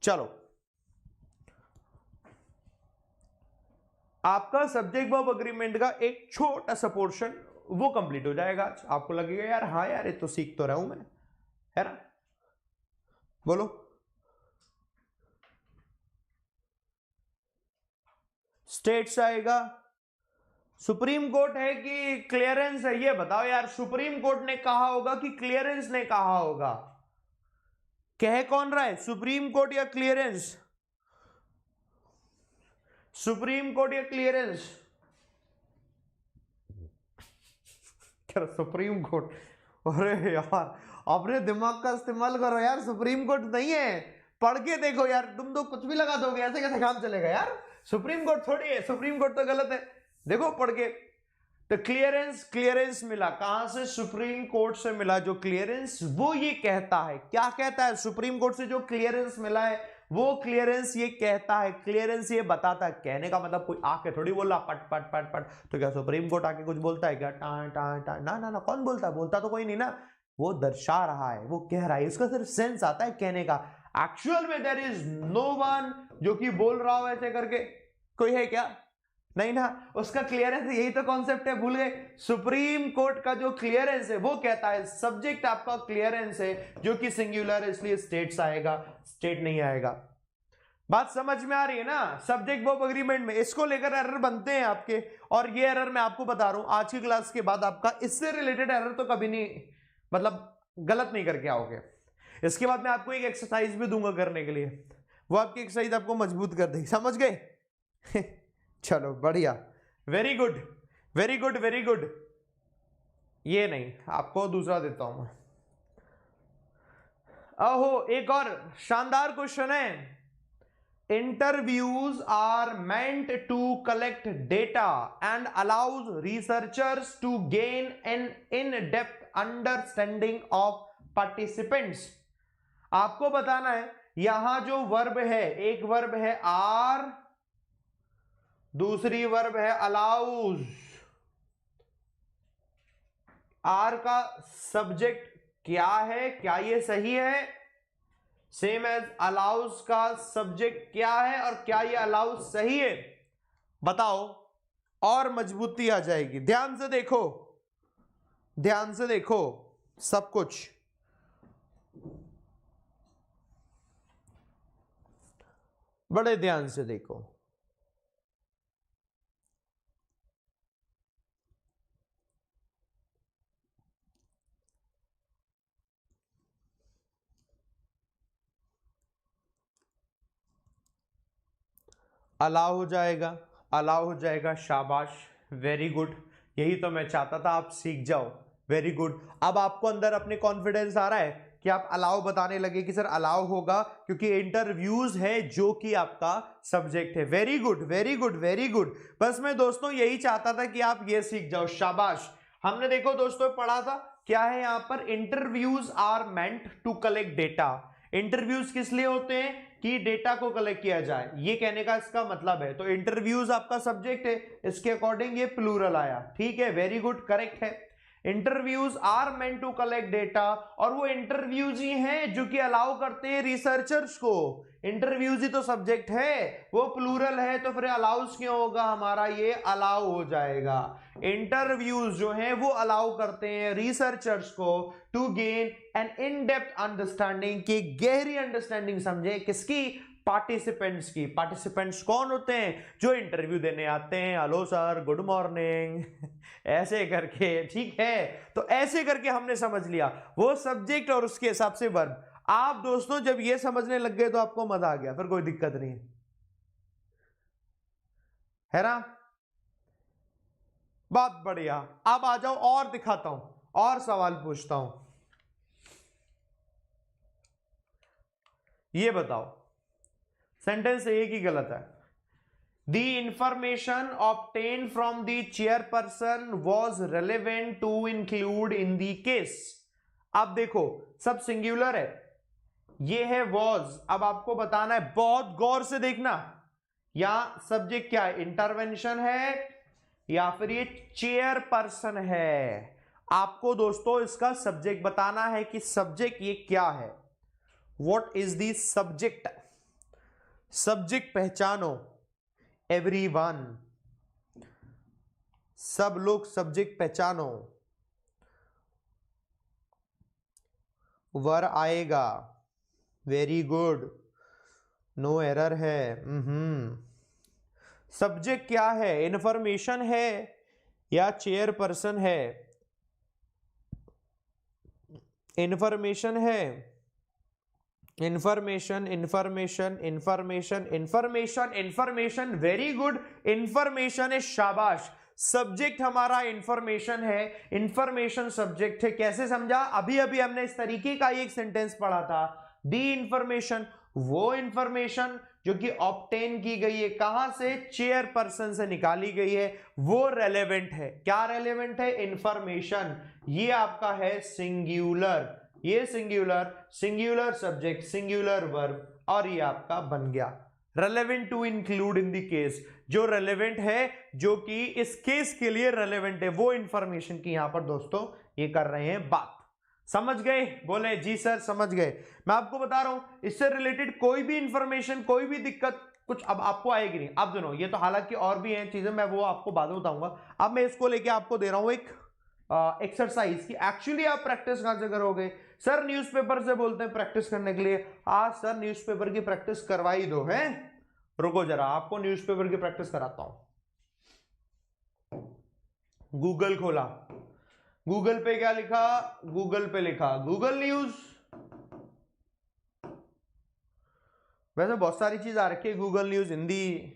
चलो, आपका सब्जेक्ट वर्ब अग्रीमेंट का एक छोटा सा पोर्शन वो कंप्लीट हो जाएगा। आपको लगेगा यार हाँ यार ये तो सीख तो रहा हूं मैं, है ना? बोलो। स्टेट्स आएगा, सुप्रीम कोर्ट है कि क्लियरेंस है, ये बताओ यार। सुप्रीम कोर्ट ने कहा होगा कि क्लियरेंस ने कहा होगा? कह कौन रहा है, सुप्रीम कोर्ट या क्लियरेंस? सुप्रीम कोर्ट या क्लियरेंस? Supreme court? अरे यार अपने दिमाग का इस्तेमाल करो यार, सुप्रीम कोर्ट नहीं है, पढ़ के देखो यार। तुम तो कुछ भी लगा दोगे, ऐसे कैसे काम चलेगा यार? सुप्रीम कोर्ट थोड़ी है, सुप्रीम कोर्ट तो गलत है, देखो पढ़ के। तो क्लियरेंस मिला कहां से? सुप्रीम कोर्ट से मिला। जो क्लियरेंस वो ये कहता है, क्या कहता है? सुप्रीम कोर्ट से जो क्लियरेंस मिला है वो क्लियरेंस ये कहता है, क्लियरेंस ये बताता है। कहने का मतलब कोई आके थोड़ी बोला पट पट पट पट, तो क्या सुप्रीम कोर्ट आके कुछ बोलता है क्या? टां टां टां, ना ना ना, कौन बोलता है? बोलता तो कोई नहीं ना। वो दर्शा रहा है, वो कह रहा है, उसका सिर्फ सेंस आता है कहने का। एक्चुअल में देयर इज नो वन जो कि बोल रहा हो ऐसे करके, कोई है क्या? नहीं ना। उसका क्लियरेंस, यही तो कॉन्सेप्ट है, भूल गए? सुप्रीम कोर्ट का जो क्लियरेंस है वो कहता है, सब्जेक्ट आपका क्लियरेंस है जो कि सिंगुलर है, इसलिए स्टेट्स आएगा, स्टेट नहीं आएगा। बात समझ में आ रही है ना? सब्जेक्ट वर्ब एग्रीमेंट में इसको लेकर एरर बनते हैं आपके, और ये एरर मैं आपको बता रहा हूं आज की क्लास के बाद आपका इससे रिलेटेड एरर तो कभी नहीं, मतलब गलत नहीं करके आओगे। इसके बाद मैं आपको एक एक्सरसाइज भी दूंगा करने के लिए, वो आपकी एक्सरसाइज आपको मजबूत कर देगी, समझ गए? चलो बढ़िया, very good very good very good. ये नहीं, आपको दूसरा देता हूं मैं। ओहो, एक और शानदार क्वेश्चन है। Interviews are meant to collect data and allows researchers to gain an in-depth understanding of participants. आपको बताना है यहां जो वर्ब है, एक वर्ब है आर, दूसरी वर्ब है अलाउज। आर का सब्जेक्ट क्या है, क्या ये सही है? सेम एज अलाउज का सब्जेक्ट क्या है, और क्या ये अलाउज सही है? बताओ, और मजबूती आ जाएगी। ध्यान से देखो, ध्यान से देखो सब कुछ। बड़े ध्यान से देखो। अलाउ हो जाएगा, अलाउ हो जाएगा, शाबाश, वेरी गुड, यही तो मैं चाहता था आप सीख जाओ, वेरी गुड। अब आपको अंदर अपने कॉन्फिडेंस आ रहा है कि आप अलाउ बताने लगे कि सर अलाउ होगा क्योंकि इंटरव्यूज है जो कि आपका सब्जेक्ट है। Very good, very good, very good. बस मैं दोस्तों यही चाहता था कि आप ये सीख जाओ, शाबाश। हमने देखो दोस्तों पढ़ा था क्या है यहां पर, interviews are meant to collect data. Interviews किस लिए होते हैं कि डेटा को कलेक्ट किया जाए, ये कहने का इसका मतलब है। तो इंटरव्यूज आपका सब्जेक्ट है, इसके अकॉर्डिंग ये प्लूरल आया, ठीक है, वेरी गुड, करेक्ट है। Interviews are meant to collect data, और वो इंटरव्यूज ही हैं जो कि अलाउ करते हैं रिसर्चर्स को। इंटरव्यूज ही तो सब्जेक्ट है, वो प्लूरल है, तो फिर अलाउज क्यों होगा हमारा, ये अलाउ हो जाएगा। इंटरव्यूज जो हैं वो अलाउ करते हैं रिसर्चर्स को to gain an in depth understanding, की गहरी अंडरस्टैंडिंग समझे किसकी, पार्टिसिपेंट्स की। पार्टिसिपेंट्स कौन होते हैं, जो इंटरव्यू देने आते हैं, हेलो सर, गुड मॉर्निंग, ऐसे करके, ठीक है। तो ऐसे करके हमने समझ लिया वो सब्जेक्ट और उसके हिसाब से वर्ब। आप दोस्तों जब ये समझने लग गए तो आपको मजा आ गया, फिर कोई दिक्कत नहीं है ना, बहुत बढ़िया। अब आ जाओ और दिखाता हूं, और सवाल पूछता हूं, ये बताओ सेंटेंस एक ही गलत है। The information obtained from the chairperson was relevant to include in the case। अब देखो सब सिंगुलर है, ये है was। अब आपको बताना है, बहुत गौर से देखना, यहां सब्जेक्ट क्या है, इंटरवेंशन है या फिर ये चेयरपर्सन है। आपको दोस्तों इसका सब्जेक्ट बताना है कि सब्जेक्ट ये क्या है, what is the subject. Subject पहचानो, एवरीवन, सब लोग सब्जेक्ट पहचानो। वर आएगा, वेरी गुड, नो एरर है। सब्जेक्ट क्या है, इंफॉर्मेशन है या चेयरपर्सन है, इंफॉर्मेशन है, information, information, information, information, information, very good, information है, शाबाश। सब्जेक्ट हमारा इंफॉर्मेशन है, इंफॉर्मेशन सब्जेक्ट है। कैसे समझा, अभी अभी हमने इस तरीके का एक सेंटेंस पढ़ा था, दी इंफॉर्मेशन, वो इंफॉर्मेशन जो कि ऑब्टेन की गई है, कहां से, चेयरपर्सन से निकाली गई है, वो रेलेवेंट है। क्या रेलेवेंट है, इंफॉर्मेशन। ये आपका है सिंगुलर, ये singular, singular subject, singular verb, और ये आपका बन गया relevant to include in the case. जो रेलेवेंट है, जो कि इस केस के लिए रेलेवेंट है, वो इंफॉर्मेशन की यहां पर दोस्तों ये कर रहे हैं बात। समझ गए, बोले जी सर समझ गए। मैं आपको बता रहा हूं इससे रिलेटेड कोई भी इंफॉर्मेशन, कोई भी दिक्कत कुछ अब आपको आएगी नहीं। अब सुनो, ये तो हालांकि और भी हैं चीजें, मैं वो आपको बाद में बताऊंगा। अब मैं इसको लेके आपको दे रहा हूं एक एक्सरसाइज की एक्चुअली आप प्रैक्टिस कहां से करोगे। सर न्यूज़पेपर से बोलते हैं प्रैक्टिस करने के लिए, आज सर न्यूज़पेपर की प्रैक्टिस करवाई दो, है, रुको जरा आपको न्यूज़पेपर की प्रैक्टिस कराता हूं। गूगल खोला, गूगल पे क्या लिखा, गूगल पे लिखा गूगल न्यूज। वैसे बहुत सारी चीज आ रखी है, Google news Hindi,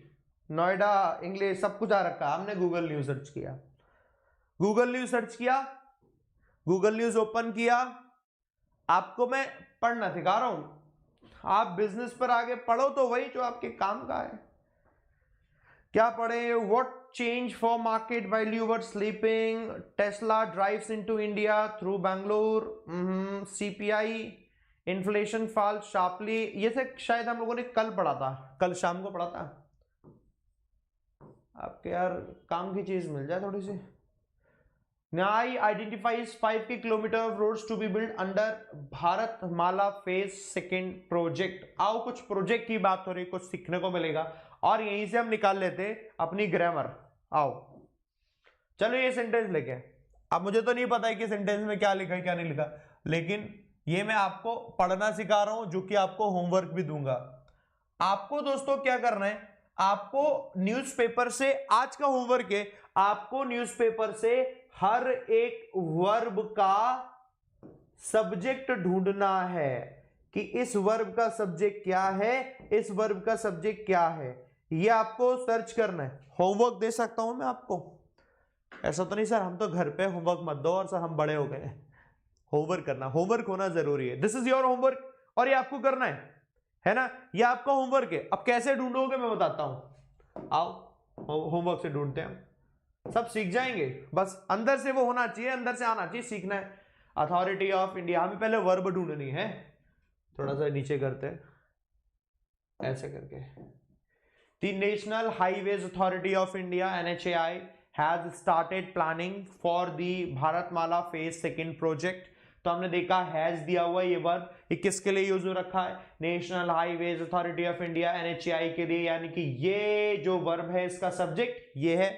Noida English, सब कुछ आ रखा है। हमने गूगल न्यूज सर्च किया, गूगल न्यूज सर्च किया, गूगल न्यूज ओपन किया। आपको मैं पढ़ना सिखा रहा हूं, आप बिजनेस पर आगे पढ़ो तो वही जो आपके काम का है। क्या पढ़े, what change for market while you were sleeping, Tesla drives into India through Bangalore, CPI inflation fall sharply. ये से शायद हम लोगों ने कल पढ़ा था, कल शाम को पढ़ा था। आपके यार काम की चीज मिल जाए थोड़ी सी। NIAI identifies 5 kilometre of roads to be built under Bharat Mala phase second project. आओ कुछ प्रोजेक्ट की बात हो रही, कुछ सीखने को मिलेगा, और यहीं से हम निकाल लेते अपनी ग्रामर। आओ चलो ये सेंटेंस लेके, अब मुझे तो नहीं पता है कि सेंटेंस में क्या लिखा है क्या नहीं लिखा, लेकिन ये मैं आपको पढ़ना सिखा रहा हूं, जो कि आपको होमवर्क भी दूंगा। आपको दोस्तों क्या करना है, आपको न्यूज़पेपर से, आज का होमवर्क है, आपको न्यूज़पेपर से हर एक वर्ब का सब्जेक्ट ढूंढना है कि इस वर्ब का सब्जेक्ट क्या है, इस वर्ब का सब्जेक्ट क्या है। ये आपको सर्च करना है। होमवर्क दे सकता हूं मैं आपको? ऐसा तो नहीं सर हम तो घर पे होमवर्क मत दो और सर हम बड़े हो गए। होमवर्क करना, होमवर्क होना जरूरी है। दिस इज योर होमवर्क और ये आपको करना है ना, ये आपका होमवर्क है। अब कैसे ढूंढोगे मैं बताता हूं, आओ होमवर्क से ढूंढते हैं, सब सीख जाएंगे। बस अंदर से वो होना चाहिए, अंदर से आना चाहिए, सीखना है। अथॉरिटी ऑफ इंडिया, हमें पहले वर्ब ढूंढनी है। थोड़ा सा नीचे करते हैं ऐसे करके। The national highways authority of India NHAI has started planning for the Bharatmala phase second project. तो हमने देखा हैज दिया हुआ ये वर्ब, ये किसके लिए यूज हो रखा है? National highways authority of India NHAI के लिए, यानी कि ये जो वर्ब है इसका सब्जेक्ट ये है।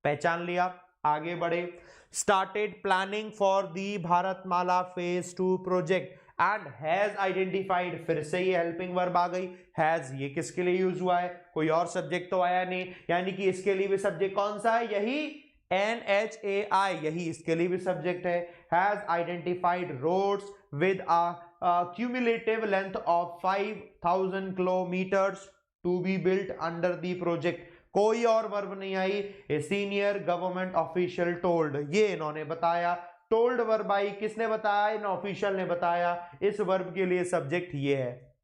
पहचान लिया, आगे बढ़े। Started planning for the Bharatmala phase 2 project and has identified, फिर से ये हेल्पिंग वर्ब आ गई। हैज ये किसके लिए यूज हुआ है? कोई और सब्जेक्ट तो आया नहीं, यानी कि इसके लिए भी सब्जेक्ट कौन सा है? यही NHAI, यही इसके लिए भी सब्जेक्ट है। Has identified roads with a cumulative length of 5000 kilometres to be built under the project. कोई और वर्ब नहीं आई। A senior government official told, ये इन्होंने बताया। टोल्ड वर्ब आई, किसने बताया? इन ऑफिशियल ने बताया। इस वर्ब के लिए सब्जेक्ट ये है।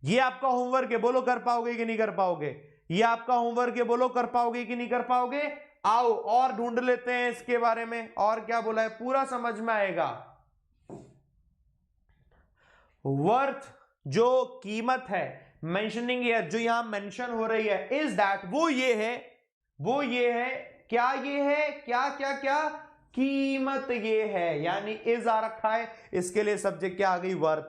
ये आपका होमवर्क है, बोलो कर पाओगे कि नहीं कर पाओगे? ये आपका होमवर्क है, बोलो कर पाओगे कि नहीं कर पाओगे? आओ और ढूंढ लेते हैं इसके बारे में, और क्या बोला है पूरा समझ में आएगा। वर्थ जो कीमत है, मेंशनिंग है जो यहां मेंशन हो रही है, इज दैट, वो ये है, वो ये है, क्या ये है, क्या क्या क्या, कीमत ये है, यानी इज आ रखा है, इसके लिए सब्जेक्ट क्या आ गई? वर्थ।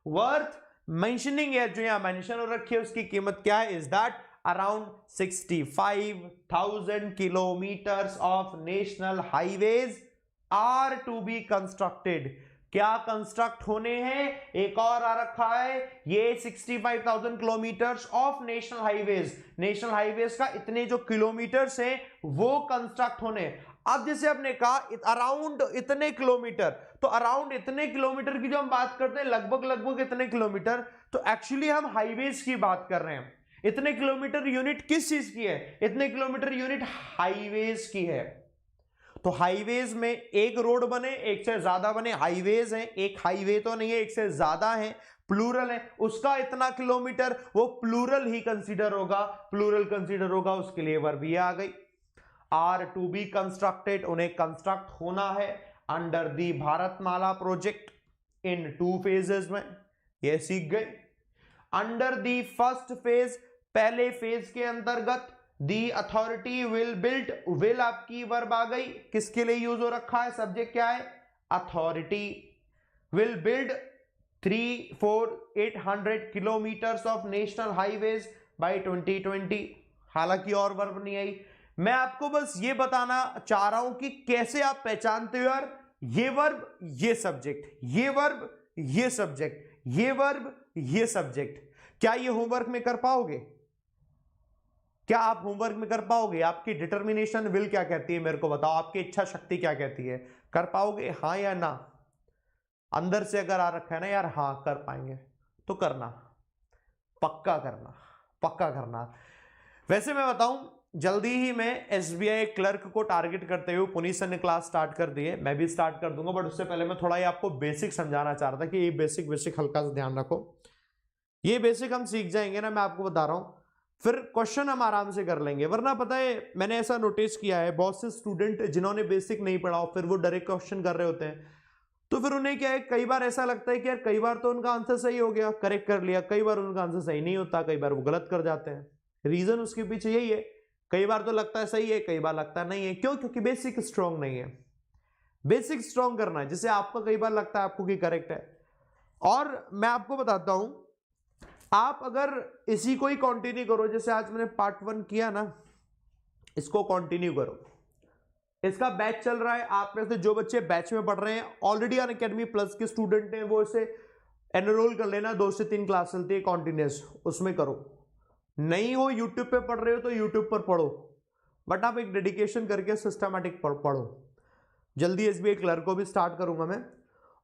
वर्थ मेंशनिंग है जो यहां मेंशन हो रखी है, उसकी कीमत क्या है? Is that around 65,000 kilometres of national highways are to be constructed. क्या कंस्ट्रक्ट होने हैं? एक और आ रखा है, ये 65,000 kilometres of national highways, national highways का इतने जो किलोमीटर्स हैं वो कंस्ट्रक्ट होने। अब जैसे आपने कहा अराउंड इतने किलोमीटर, तो अराउंड इतने किलोमीटर की जो हम बात करते हैं, लगभग लगभग इतने किलोमीटर, तो एक्चुअली हम हाईवेज की बात कर रहे हैं। इतने किलोमीटर यूनिट किस चीज की है? इतने किलोमीटर यूनिट हाईवेज की है। तो हाईवेज में एक रोड बने, एक से ज्यादा बने, हाईवेज हैं, एक हाईवे तो नहीं है, एक से ज्यादा है, प्लूरल है, उसका इतना किलोमीटर, वो प्लूरल ही कंसीडर होगा, प्लूरल कंसीडर होगा, उसके लिए वर्ब ये आ गई। आर टू बी कंस्ट्रक्टेड, उन्हें कंस्ट्रक्ट होना है under the Bharatmala project in 2 phases में, ये सीख गए। अंडर दी फर्स्ट फेज, पहले फेज के अंतर्गत, the authority will built, will आपकी वर्ब आ गई, किसके लिए यूज हो रखा है? सब्जेक्ट क्या है? Authority. Will build 3,4,800 kilometres of national highways by 2020। हालांकि और वर्ब नहीं आई। मैं आपको बस ये बताना चाह रहा हूं कि कैसे आप पहचानते हो यार, ये वर्ब ये सब्जेक्ट, ये वर्ब ये सब्जेक्ट, ये वर्ब ये सब्जेक्ट। क्या ये होमवर्क में कर पाओगे? क्या आप होमवर्क में कर पाओगे? आपकी डिटर्मिनेशन विल क्या कहती है मेरे को बताओ, आपकी इच्छा शक्ति क्या कहती है? कर पाओगे हाँ या ना? अंदर से अगर आ रखा है ना यार हाँ कर पाएंगे, तो करना, पक्का करना, पक्का करना। वैसे मैं बताऊं, जल्दी ही मैं SBI क्लर्क को टारगेट करते हुए पुनीत सर ने क्लास स्टार्ट कर दी है, मैं भी स्टार्ट कर दूंगा, बट उससे पहले मैं थोड़ा ही आपको बेसिक समझाना चाह रहा था कि ये बेसिक हल्का सा ध्यान रखो। ये बेसिक हम सीख जाएंगे ना, मैं आपको बता रहा हूं, फिर क्वेश्चन हम आराम से कर लेंगे। वरना पता है मैंने ऐसा नोटिस किया है, बहुत से स्टूडेंट जिन्होंने बेसिक नहीं पढ़ा फिर वो डायरेक्ट क्वेश्चन कर रहे होते हैं, तो फिर उन्हें क्या है, कई बार ऐसा लगता है कि यार कई बार तो उनका आंसर सही हो गया, करेक्ट कर लिया, कई बार उनका आंसर सही नहीं होता, कई बार वो गलत कर जाते हैं। रीजन उसके पीछे यही है, कई बार तो लगता है सही है, कई बार लगता नहीं है। क्यों? क्योंकि बेसिक स्ट्रॉन्ग नहीं है। बेसिक स्ट्रॉन्ग करना है, जिससे आपको कई बार लगता है आपको कि करेक्ट है। और मैं आपको बताता हूं, आप अगर इसी को ही कंटिन्यू करो, जैसे आज मैंने पार्ट 1 किया ना, इसको कंटिन्यू करो। इसका बैच चल रहा है, आप में से जो बच्चे बैच में पढ़ रहे हैं, ऑलरेडी अनअकैडमी प्लस के स्टूडेंट हैं, वो इसे एनरोल कर लेना। 2 से 3 क्लास चलती है कॉन्टिन्यूस, उसमें करो। नहीं हो यूट्यूब पे पढ़ रहे हो तो यूट्यूब पर पढ़ो, बट आप एक डेडिकेशन करके सिस्टमैटिक पढ़ो। जल्दी SBI क्लर्क को भी स्टार्ट करूंगा मैं,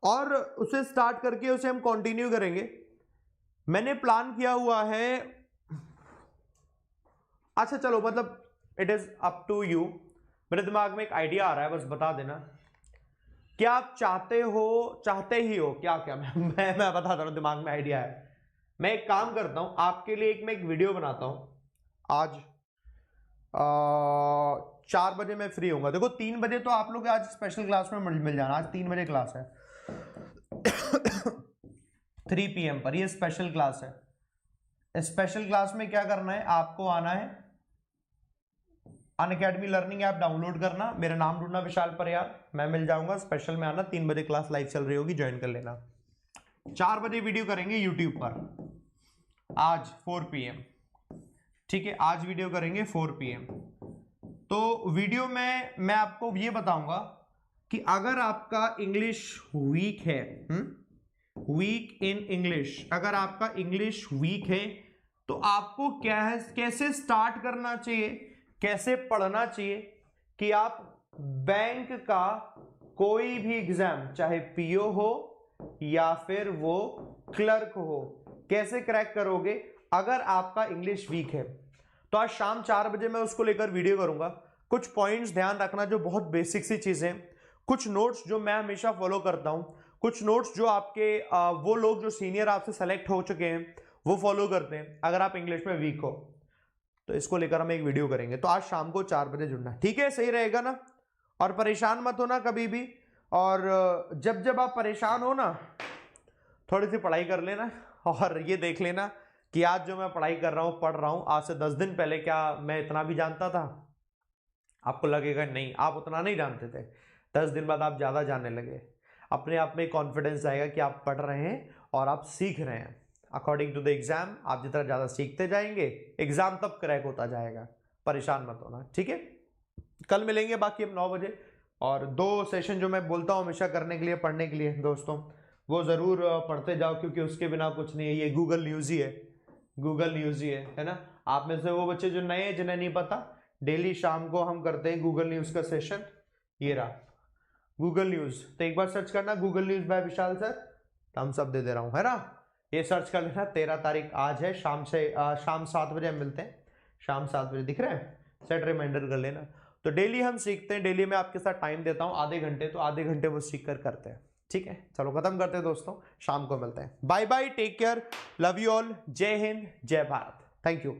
और उसे स्टार्ट करके उसे हम कंटिन्यू करेंगे। मैंने प्लान किया हुआ है अच्छा चलो, मतलब it is up to you. मेरे दिमाग में एक आइडिया आ रहा है, बस बता देना क्या आप चाहते ही हो क्या क्या। मैं बता दे रहा हूं, दिमाग में आइडिया है। मैं एक काम करता हूं आपके लिए, मैं एक वीडियो बनाता हूं आज 4 बजे मैं फ्री होऊंगा। देखो 3 बजे तो आप लोग आज स्पेशल क्लास में मिल जाना, आज 3 बजे क्लास है 3 PM पर ये स्पेशल क्लास है। स्पेशल क्लास में क्या करना है, आपको आना है अनअकैडमी लर्निंग ऐप डाउनलोड करना, मेरा नाम ढूंढना विशाल परियार, मैं मिल जाऊंगा। स्पेशल में आना, 3 बजे क्लास लाइव चल रही होगी, ज्वाइन कर लेना। 4 बजे वीडियो करेंगे यूट्यूब पर आज 4 PM, ठीक है। आज वीडियो करेंगे 4 PM। तो वीडियो में मैं आपको ये बताऊंगा कि अगर आपका इंग्लिश वीक है, वीक इन इंग्लिश, अगर आपका इंग्लिश वीक है तो आपको क्या है, कैसे स्टार्ट करना चाहिए, कैसे पढ़ना चाहिए कि आप बैंक का कोई भी एग्जाम, चाहे पीओ हो या फिर वो क्लर्क हो, कैसे क्रैक करोगे अगर आपका इंग्लिश वीक है। तो आज शाम 4 बजे मैं उसको लेकर वीडियो करूंगा। कुछ पॉइंट्स ध्यान रखना जो बहुत बेसिक सी चीजें, कुछ नोट्स जो मैं हमेशा फॉलो करता हूं, कुछ नोट्स जो आपके वो लोग जो सीनियर आपसे सेलेक्ट हो चुके हैं वो फॉलो करते हैं अगर आप इंग्लिश में वीक हो। तो इसको लेकर हम एक वीडियो करेंगे। तो आज शाम को 4 बजे जुड़ना, ठीक है? सही रहेगा ना? और परेशान मत होना कभी भी। और जब आप परेशान हो ना, थोड़ी सी पढ़ाई कर लेना और ये देख लेना कि आज जो मैं पढ़ाई कर रहा हूँ, पढ़ रहा हूँ, आज से 10 दिन पहले क्या मैं इतना भी जानता था? आपको लगेगा नहीं, आप उतना नहीं जानते थे। 10 दिन बाद आप ज़्यादा जानने लगे। अपने आप में कॉन्फिडेंस आएगा कि आप पढ़ रहे हैं और आप सीख रहे हैं। अकॉर्डिंग टू द एग्जाम, आप जितना ज़्यादा सीखते जाएंगे, एग्जाम तब क्रैक होता जाएगा। परेशान मत होना, ठीक है? कल मिलेंगे बाकी हम 9 बजे। और 2 सेशन जो मैं बोलता हूँ हमेशा करने के लिए, पढ़ने के लिए दोस्तों, वो ज़रूर पढ़ते जाओ, क्योंकि उसके बिना कुछ नहीं है। ये गूगल न्यूज़ ही है, गूगल न्यूज़ ही है ना? आप में से वो बच्चे जो नए हैं, जिन्हें नहीं पता, डेली शाम को हम करते हैं गूगल न्यूज़ का सेशन। ये रहा गूगल न्यूज़, तो एक बार सर्च करना Google news by Vishal sir, thumbs up दे रहा हूँ, है ना? ये सर्च कर लेना। 13 तारीख आज है, शाम 7 बजे हम मिलते हैं। शाम 7 बजे दिख रहा है, सेट रिमाइंडर कर लेना। तो डेली हम सीखते हैं, डेली मैं आपके साथ टाइम देता हूँ आधे घंटे, तो आधे घंटे वो सीख कर करते हैं, ठीक है? चलो खत्म करते हैं दोस्तों, शाम को मिलते हैं। Bye bye, take care, love you all, जय हिंद, जय भारत, थैंक यू।